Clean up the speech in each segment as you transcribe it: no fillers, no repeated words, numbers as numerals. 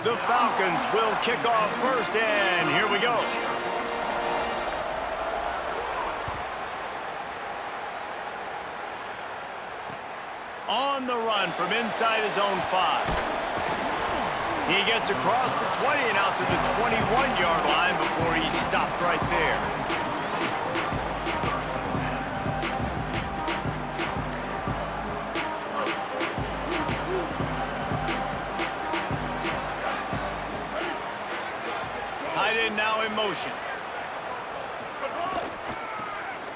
The Falcons will kick off first, and here we go. On the run from inside his own 5. He gets across the 20 and out to the 21-yard line before he stopped right there. Tight end now in motion.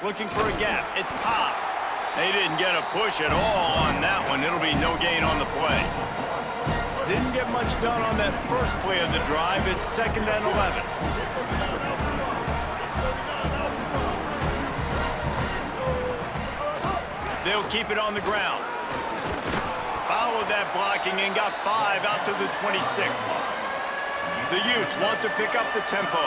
Looking for a gap. It's Cobb. They didn't get a push at all on that one. It'll be no gain on the play. Didn't get much done on that first play of the drive. It's 2nd and 11. They'll keep it on the ground. Followed that blocking and got 5 out to the 26. The Utes want to pick up the tempo.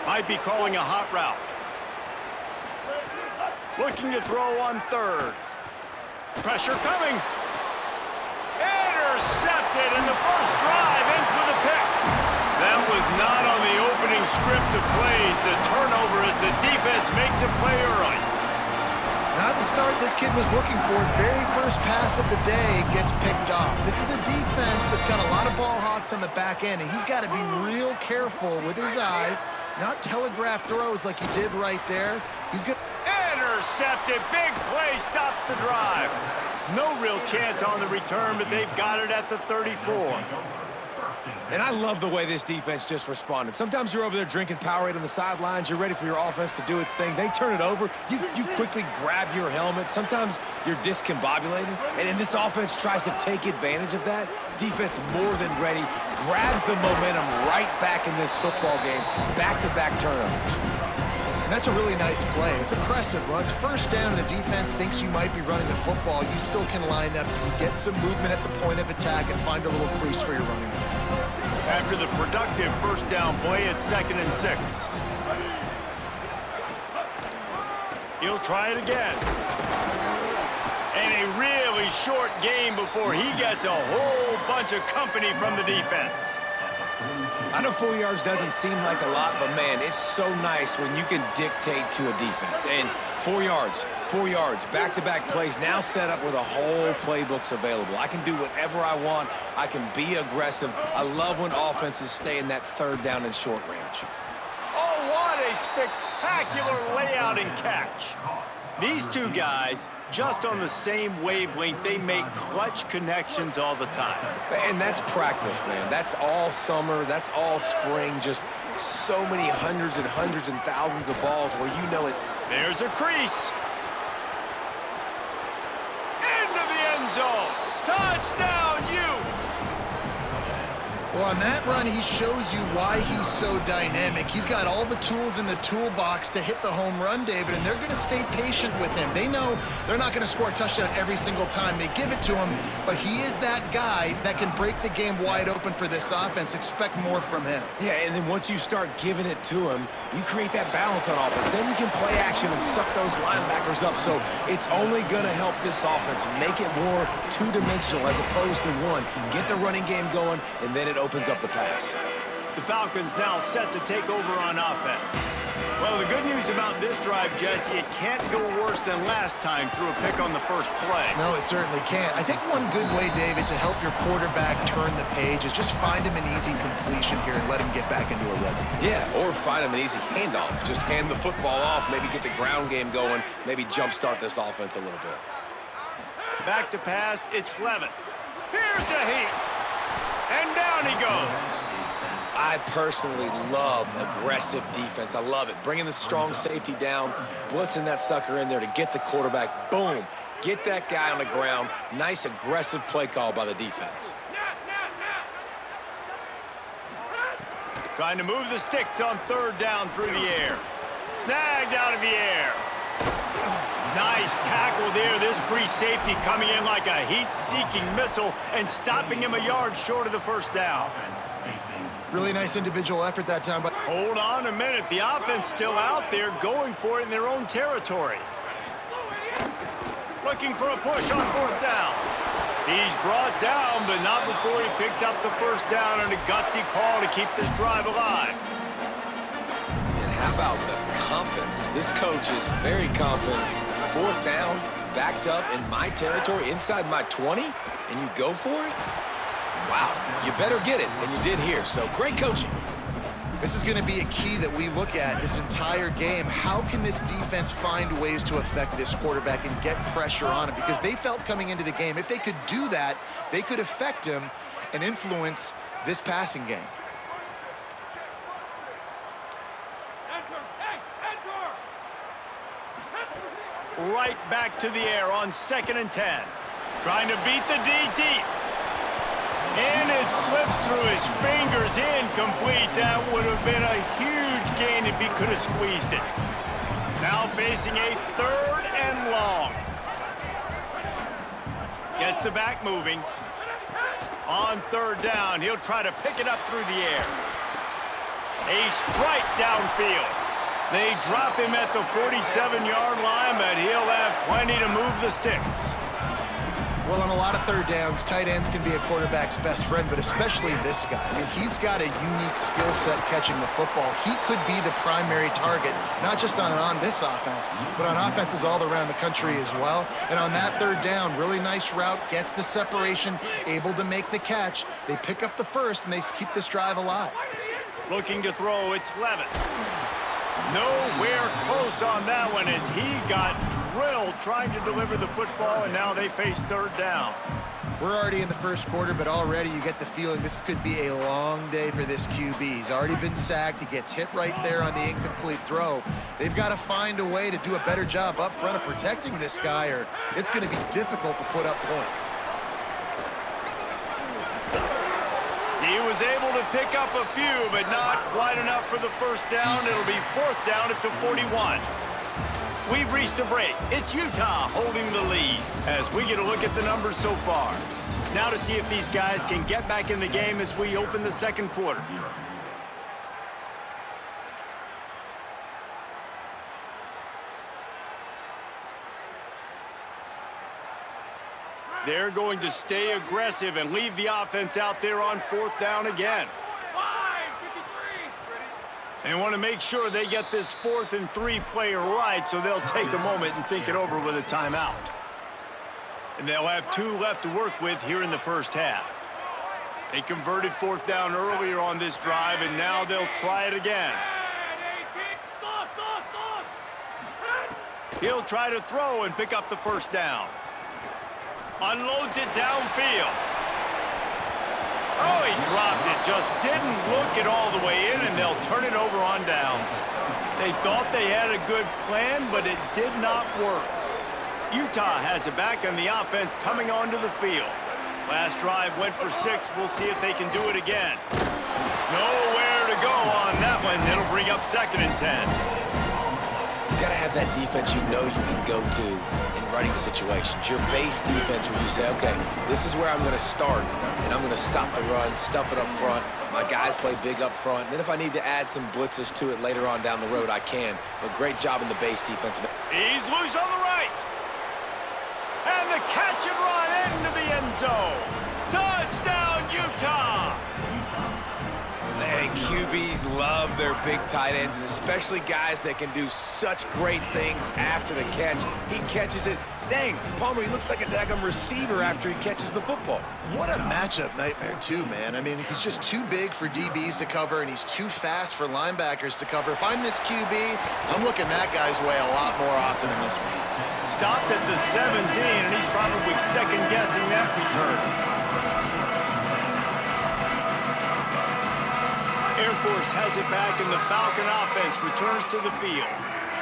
Might be calling a hot route. Looking to throw on 3rd. Pressure coming. Intercepted, and the first drive ends with a pick. That was not on the opening script of plays. The turnover as the defense makes a play early. Not the start this kid was looking for. Very first pass of the day gets picked off. This is a defense that's got a lot of ball hawks on the back end, and he's got to be real careful with his eyes, not telegraph throws like he did right there. He's good. Intercepted. Big play stops the drive. No real chance on the return, but they've got it at the 34. And I love the way this defense just responded. Sometimes you're over there drinking Powerade on the sidelines. You're ready for your offense to do its thing. They turn it over. You quickly grab your helmet. Sometimes you're discombobulated. And this offense tries to take advantage of that. Defense more than ready. Grabs the momentum right back in this football game. Back-to-back turnovers. That's a really nice play. It's impressive. Once first down and the defense thinks you might be running the football, you still can line up, you can get some movement at the point of attack and find a little crease for your running back. After the productive first down play, it's 2nd and 6. He'll try it again. And a really short game before he gets a whole bunch of company from the defense. I know 4 yards doesn't seem like a lot, but man, it's so nice when you can dictate to a defense. And 4 yards, back-to-back plays, now set up where the whole playbook's available. I can do whatever I want. I can be aggressive. I love when offenses stay in that 3rd down and short range. Oh, what a spectacular layout and catch. These two guys, just on the same wavelength, they make clutch connections all the time. And that's practice, man. That's all summer. That's all spring. Just so many hundreds and thousands of balls where you know it. There's a crease. Into the end zone. Touchdown, Utes. Well, on that run, he shows you why he's so dynamic. He's got all the tools in the toolbox to hit the home run, David, and they're going to stay patient with him. They know they're not going to score a touchdown every single time they give it to him, but he is that guy that can break the game wide open for this offense. Expect more from him. Yeah, and then once you start giving it to him, you create that balance on offense. Then you can play action and suck those linebackers up. So it's only going to help this offense make it more two-dimensional as opposed to one. Get the running game going, and then it opens up the pass. The Falcons now set to take over on offense. Well, the good news about this drive, Jesse, it can't go worse than last time through a pick on the first play. No, it certainly can't. I think one good way, David, to help your quarterback turn the page is just find him an easy completion here and let him get back into a rhythm. Yeah, or find him an easy handoff. Just hand the football off, maybe get the ground game going, maybe jumpstart this offense a little bit. Back to pass, it's Levin. Here's a heat. And down he goes. I personally love aggressive defense. I love it. Bringing the strong safety down, blitzing that sucker in there to get the quarterback. Boom. Get that guy on the ground. Nice aggressive play call by the defense. Trying to move the sticks on 3rd down through the air. Snagged out of the air. Nice tackle there. This free safety coming in like a heat-seeking missile and stopping him a yard short of the first down. Really nice individual effort that time. But hold on a minute. The offense still out there going for it in their own territory. Looking for a push on 4th down. He's brought down, but not before he picks up the first down and a gutsy call to keep this drive alive. And how about the confidence? This coach is very confident. Fourth down, backed up in my territory, inside my 20, and you go for it? Wow, you better get it, and you did here, so great coaching. This is going to be a key that we look at this entire game. How can this defense find ways to affect this quarterback and get pressure on him? Because they felt coming into the game, if they could do that, they could affect him and influence this passing game. Right back to the air on 2nd and 10. Trying to beat the D deep. And it slips through his fingers, incomplete. That would have been a huge gain if he could have squeezed it. Now facing a 3rd and long. Gets the back moving. On 3rd down, he'll try to pick it up through the air. A strike downfield. They drop him at the 47-yard line, but he'll have plenty to move the sticks. Well, on a lot of 3rd downs, tight ends can be a quarterback's best friend, but especially this guy. I mean, he's got a unique skill set catching the football. He could be the primary target, not just on this offense, but on offenses all around the country as well. And on that 3rd down, really nice route, gets the separation, able to make the catch. They pick up the first, and they keep this drive alive. Looking to throw, it's Levitt. Nowhere close on that one as he got drilled trying to deliver the football, and now they face 3rd down. We're already in the first quarter, but already you get the feeling this could be a long day for this QB. He's already been sacked. He gets hit right there on the incomplete throw. They've got to find a way to do a better job up front of protecting this guy, or it's going to be difficult to put up points. He was able to pick up a few, but not quite enough for the first down. It'll be 4th down at the 41. We've reached a break. It's Utah holding the lead as we get a look at the numbers so far. Now to see if these guys can get back in the game as we open the 2nd quarter. They're going to stay aggressive and leave the offense out there on 4th down again. They want to make sure they get this 4th and 3 play right, so they'll take a moment and think it over with a timeout. And they'll have 2 left to work with here in the first half. They converted 4th down earlier on this drive, and now they'll try it again. He'll try to throw and pick up the first down. Unloads it downfield. Oh, he dropped it. Just didn't look it all the way in, and they'll turn it over on downs. They thought they had a good plan, but it did not work. Utah has it back on the offense coming onto the field. Last drive went for 6. We'll see if they can do it again. Nowhere to go on that one. It'll bring up 2nd and 10. You got to have that defense you know you can go to in running situations. Your base defense where you say, okay, this is where I'm going to start, and I'm going to stop the run, stuff it up front. My guys play big up front. Then if I need to add some blitzes to it later on down the road, I can. But great job in the base defense. He's loose on the right. And the catch and run into the end zone. Touchdown, Utah! And QBs love their big tight ends, and especially guys that can do such great things after the catch. He catches it. Dang, Palmer, he looks like a daggum receiver after he catches the football. What a matchup nightmare, too, man. I mean, he's just too big for DBs to cover, and he's too fast for linebackers to cover. If I'm this QB, I'm looking that guy's way a lot more often than this one. Stopped at the 17, and he's probably second-guessing that return. Air Force has it back, and the Falcon offense returns to the field.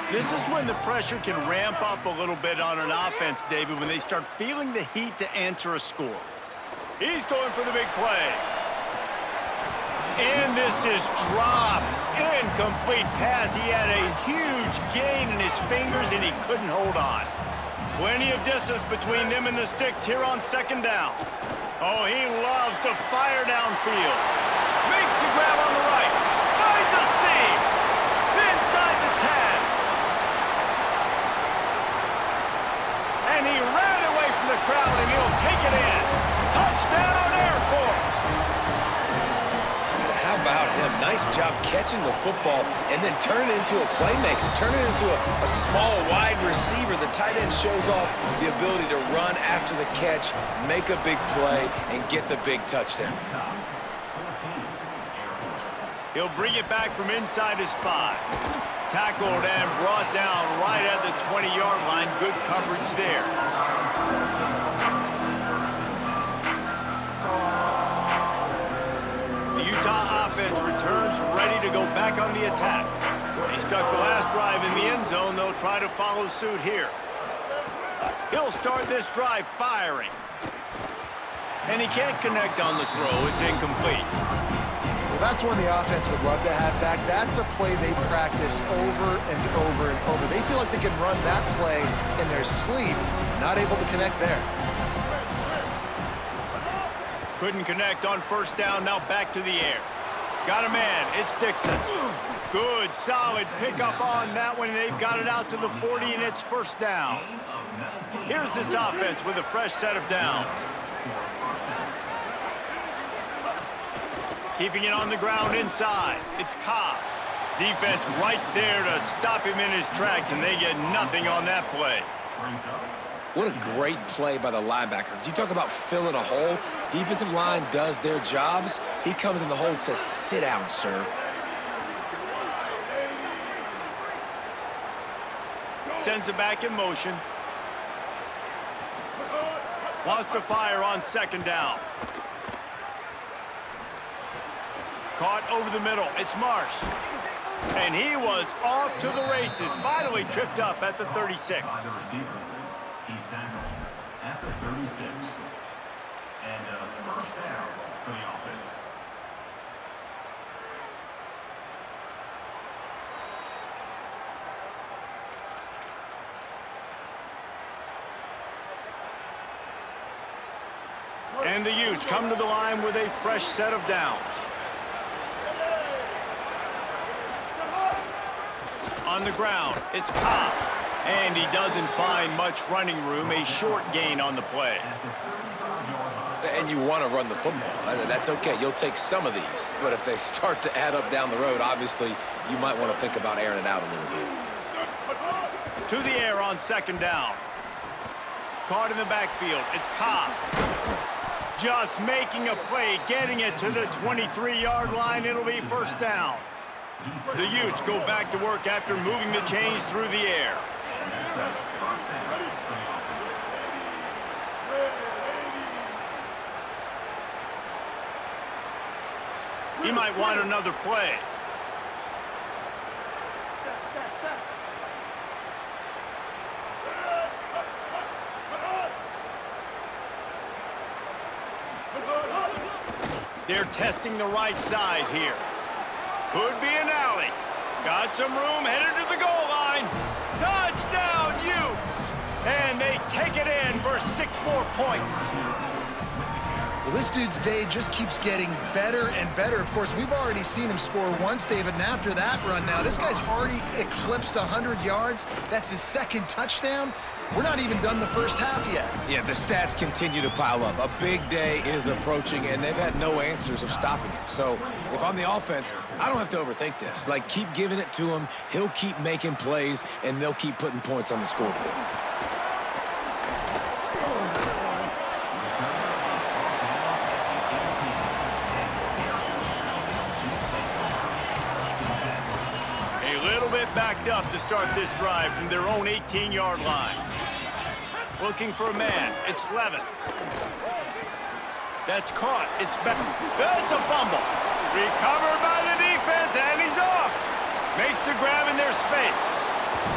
This is when the pressure can ramp up a little bit on an offense, David, when they start feeling the heat to answer a score. He's going for the big play. And this is dropped. Incomplete pass. He had a huge gain in his fingers, and he couldn't hold on. Plenty of distance between them and the sticks here on 2nd down. Oh, he loves to fire downfield. Makes the grab on the right. Finds a seam. Inside the 10. And he ran away from the crowd, and he'll take it in. Nice job catching the football and then turn it into a playmaker, turn it into a small, wide receiver. The tight end shows off the ability to run after the catch, make a big play, and get the big touchdown. He'll bring it back from inside his 5. Tackled and brought down right at the 20-yard line. Good coverage there. The Utah offense returns ready to go back on the attack. They stuck the last drive in the end zone. They'll try to follow suit here. He'll start this drive firing. And he can't connect on the throw. It's incomplete. Well, that's one the offense would love to have back. That's a play they practice over and over and over. They feel like they can run that play in their sleep, not able to connect there. Couldn't connect on first down, now back to the air. Got a man, it's Dixon. Good, solid pickup on that one, and they've got it out to the 40, and it's first down. Here's this offense with a fresh set of downs. Keeping it on the ground inside, it's Cobb. Defense right there to stop him in his tracks, and they get nothing on that play. What a great play by the linebacker. You talk about filling a hole. Defensive line does their jobs. He comes in the hole and says, sit down, sir. Sends it back in motion. Wants to fire on second down. Caught over the middle. It's Marsh. And he was off to the races. Finally tripped up at the 36. He's tackled at the 36. And first down for the offense. And the Utes come to the line with a fresh set of downs. On the ground, it's Cobb. And he doesn't find much running room, a short gain on the play. And you want to run the football. That's okay. You'll take some of these. But if they start to add up down the road, obviously, you might want to think about airing it out a little bit. To the air on second down. Caught in the backfield. It's Cobb. Just making a play, getting it to the 23-yard line. It'll be first down. The Utes go back to work after moving the chains through the air. He might want another play. They're testing the right side here. Could be an alley. Got some room, headed to the goal line. Touchdown, Utes! And they take it in for 6 more points. Well, this dude's day just keeps getting better and better. Of course, we've already seen him score once, David, and after that run now, this guy's already eclipsed 100 yards. That's his second touchdown. We're not even done the first half yet. Yeah, the stats continue to pile up. A big day is approaching, and they've had no answers of stopping him. So if I'm the offense, I don't have to overthink this. Like, keep giving it to him. He'll keep making plays, and they'll keep putting points on the scoreboard. Backed up to start this drive from their own 18-yard line. Looking for a man. It's Levin. That's caught. It's back. That's a fumble. Recovered by the defense, and he's off. Makes the grab in their space.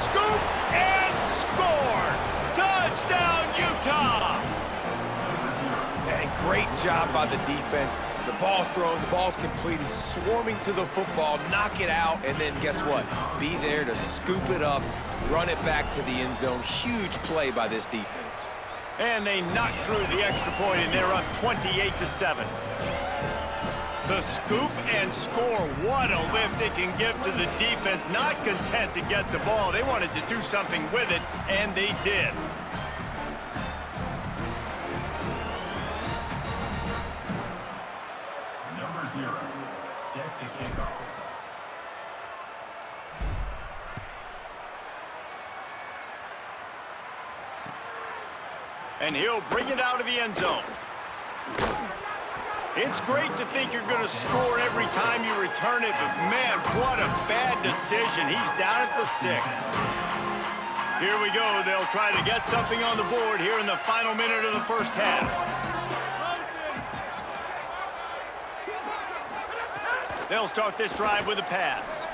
Scoop and scored. Touchdown, Utah. And great job by the defense. The ball's thrown, the ball's completed, swarming to the football, knock it out, and then guess what? Be there to scoop it up, run it back to the end zone. Huge play by this defense. And they knock through the extra point, and they're up 28-7. The scoop and score. What a lift it can give to the defense. Not content to get the ball. They wanted to do something with it, and they did. Number 0, set to kick off. And he'll bring it out of the end zone. It's great to think you're going to score every time you return it, but man, what a bad decision. He's down at the 6. Here we go. They'll try to get something on the board here in the final minute of the first half. They'll start this drive with a pass.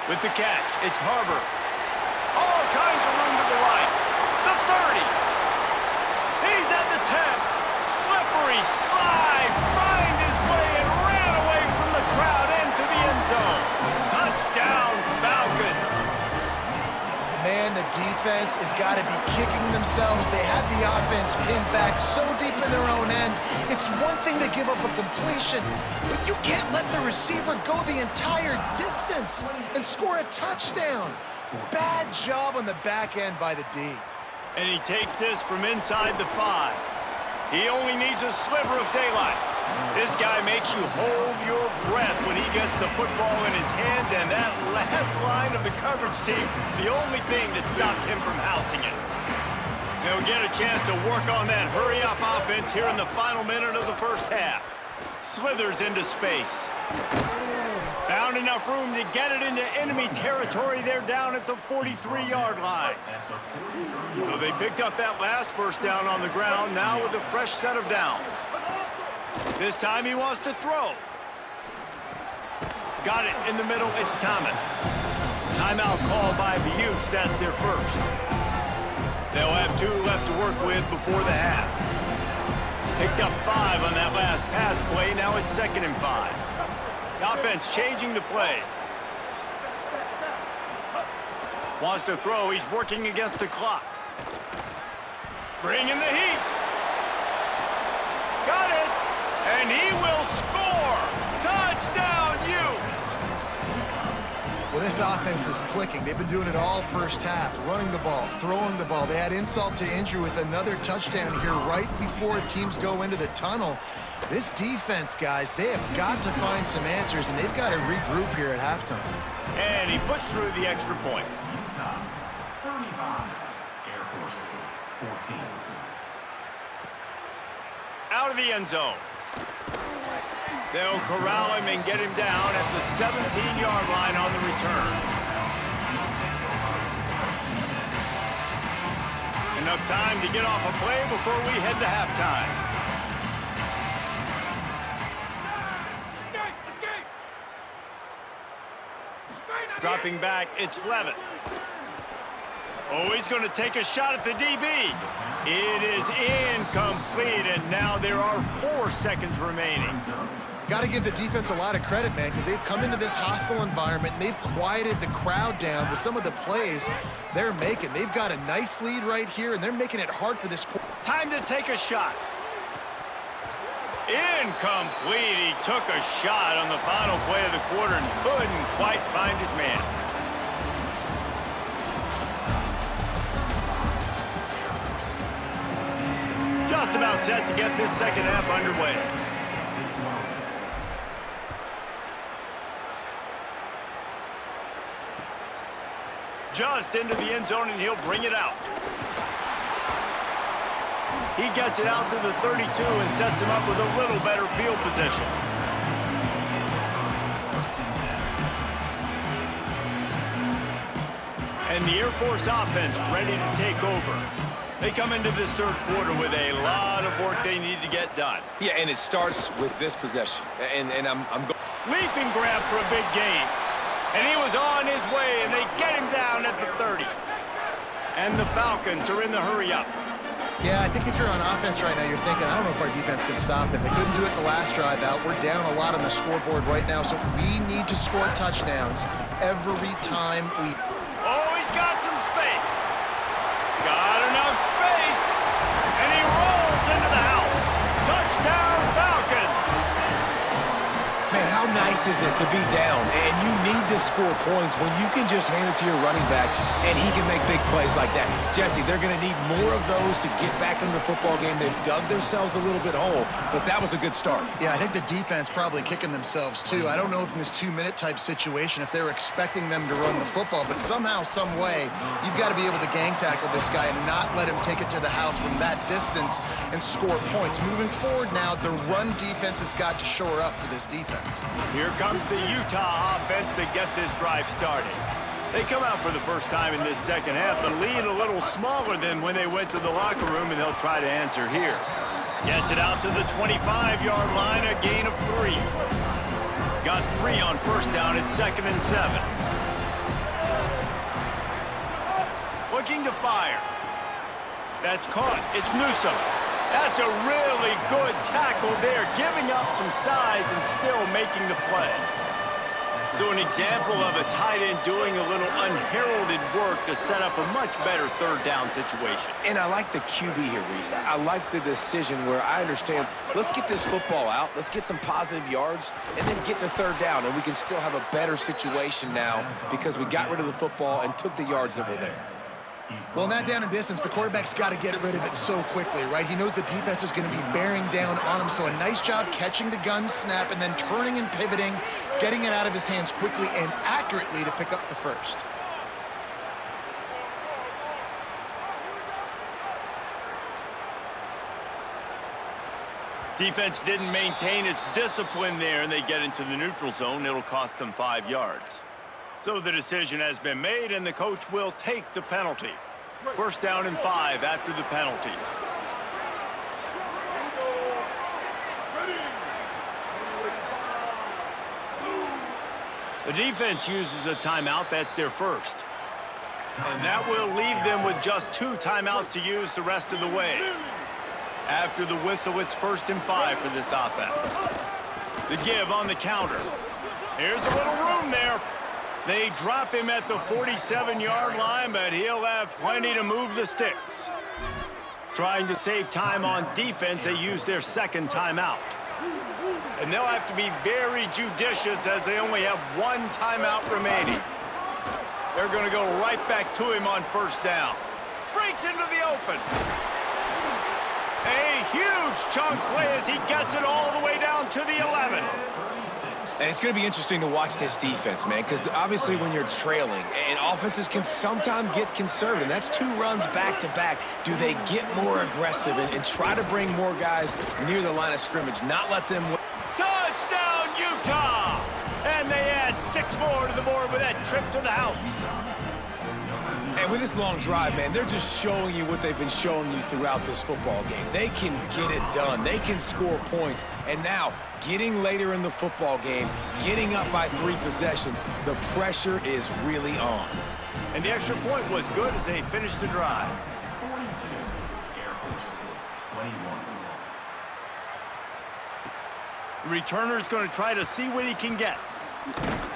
With the catch, it's Harbor. All kinds of room to the right. The 30. He's at the 10. Slippery slide, find his way and ran away from the crowd into the end zone. Touchdown, Falcons. Man, the defense has got to be kicking themselves. They had the offense pinned back so deep in their own end. It's one thing to give up a completion, but you can't let the receiver go the entire distance and score a touchdown. Bad job on the back end by the D. And he takes this from inside the 5. He only needs a sliver of daylight. This guy makes you hold your breath when he gets the football in his hands, and that last line of the coverage team, the only thing that stopped him from housing it. He'll get a chance to work on that hurry-up offense here in the final minute of the first half. Slithers into space. Found enough room to get it into enemy territory. They're down at the 43-yard line. So they picked up that last first down on the ground, now with a fresh set of downs. This time he wants to throw. Got it in the middle, it's Thomas. Timeout called by the Utes, that's their first. They'll have 2 left to work with before the half. Picked up 5 on that last pass play, now it's 2nd and 5. The offense changing the play. Wants to throw, he's working against the clock. Bring in the heat. Got it. And he will score. Touchdown, Utes. Well, this offense is clicking. They've been doing it all first half, running the ball, throwing the ball. They had insult to injury with another touchdown here right before teams go into the tunnel. This defense, guys, they have got to find some answers, and they've got to regroup here at halftime. And he puts through the extra point. Utah, 35. Air Force, 14. Out of the end zone. They'll corral him and get him down at the 17-yard line on the return. Enough time to get off a play before we head to halftime. Dropping back, it's Levitt. Oh, he's going to take a shot at the DB. It is incomplete, and now there are 4 seconds remaining. Got to give the defense a lot of credit, man, because they've come into this hostile environment, and they've quieted the crowd down with some of the plays they're making. They've got a nice lead right here, and they're making it hard for this. Time to take a shot. Incomplete. He took a shot on the final play of the quarter and couldn't quite find his man. Just about set to get this second half underway. Just into the end zone, and he'll bring it out. He gets it out to the 32 and sets him up with a little better field position. And the Air Force offense ready to take over. They come into this third quarter with a lot of work they need to get done. Yeah, and it starts with this possession. And I'm going. Leaping grab for a big gain. And he was on his way, and they get him down at the 30. And the Falcons are in the hurry-up. Yeah, I think if you're on offense right now, you're thinking, I don't know if our defense can stop them. They couldn't do it the last drive out. We're down a lot on the scoreboard right now, so we need to score touchdowns every time we... Oh, he's got some space. Got enough space. And he rolls into the house. Touchdown, Falcons. Man, how nice place is it to be down? And you need to score points when you can just hand it to your running back and he can make big plays like that. Jesse, they're going to need more of those to get back in the football game. They've dug themselves a little bit whole, but that was a good start. Yeah, I think the defense probably kicking themselves too. I don't know if in this 2-minute type situation, if they're expecting them to run the football, but somehow, some way, you've got to be able to gang tackle this guy and not let him take it to the house from that distance and score points. Moving forward now, the run defense has got to shore up for this defense. Here comes the Utah offense to get this drive started. They come out for the first time in this second half. The lead a little smaller than when they went to the locker room, and they'll try to answer here. Gets it out to the 25-yard line, a gain of 3. Got 3 on first down at 2nd and 7. Looking to fire. That's caught. It's Newsome. That's a really good tackle there, giving up some size and still making the play. So an example of a tight end doing a little unheralded work to set up a much better third down situation. And I like the QB here, Reese. I like the decision where I understand, let's get this football out, let's get some positive yards, and then get to third down, and we can still have a better situation now because we got rid of the football and took the yards that were there. Well, in that down and distance, the quarterback's got to get rid of it so quickly, right? He knows the defense is going to be bearing down on him, so a nice job catching the gun snap and then turning and pivoting, getting it out of his hands quickly and accurately to pick up the first. Defense didn't maintain its discipline there, and they get into the neutral zone. It'll cost them 5 yards. So the decision has been made, and the coach will take the penalty. First down and 5 after the penalty. The defense uses a timeout. That's their first. And that will leave them with just 2 timeouts to use the rest of the way. After the whistle, it's 1st and 5 for this offense. The give on the counter. Here's a little room there. They drop him at the 47-yard line, but he'll have plenty to move the sticks. Trying to save time on defense, they use their second timeout. And they'll have to be very judicious as they only have 1 timeout remaining. They're going to go right back to him on first down. Breaks into the open. A huge chunk play as he gets it all the way down to the 11. And it's going to be interesting to watch this defense, man, because obviously when you're trailing, and offenses can sometimes get conservative. That's 2 runs back-to-back. Do they get more aggressive and try to bring more guys near the line of scrimmage, not let them win? Touchdown, Utah! And they add 6 more to the board with that trip to the house. And with this long drive, man, they're just showing you what they've been showing you throughout this football game. They can get it done. They can score points. And now, getting later in the football game, getting up by 3 possessions, the pressure is really on. And the extra point was good as they finished the drive. 42, Air Force 21. The returner's going to try to see what he can get.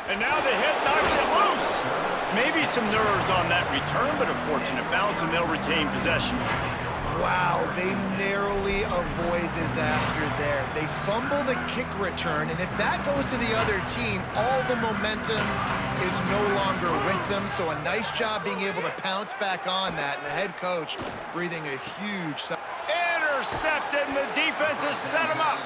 And now the hit knocks it loose. Maybe some nerves on that return, but a fortunate bounce, and they'll retain possession. Wow, they narrowly avoid disaster there. They fumble the kick return, and if that goes to the other team, all the momentum is no longer with them. So a nice job being able to pounce back on that, and the head coach breathing a huge sigh. Intercepted, and the defense has set him up.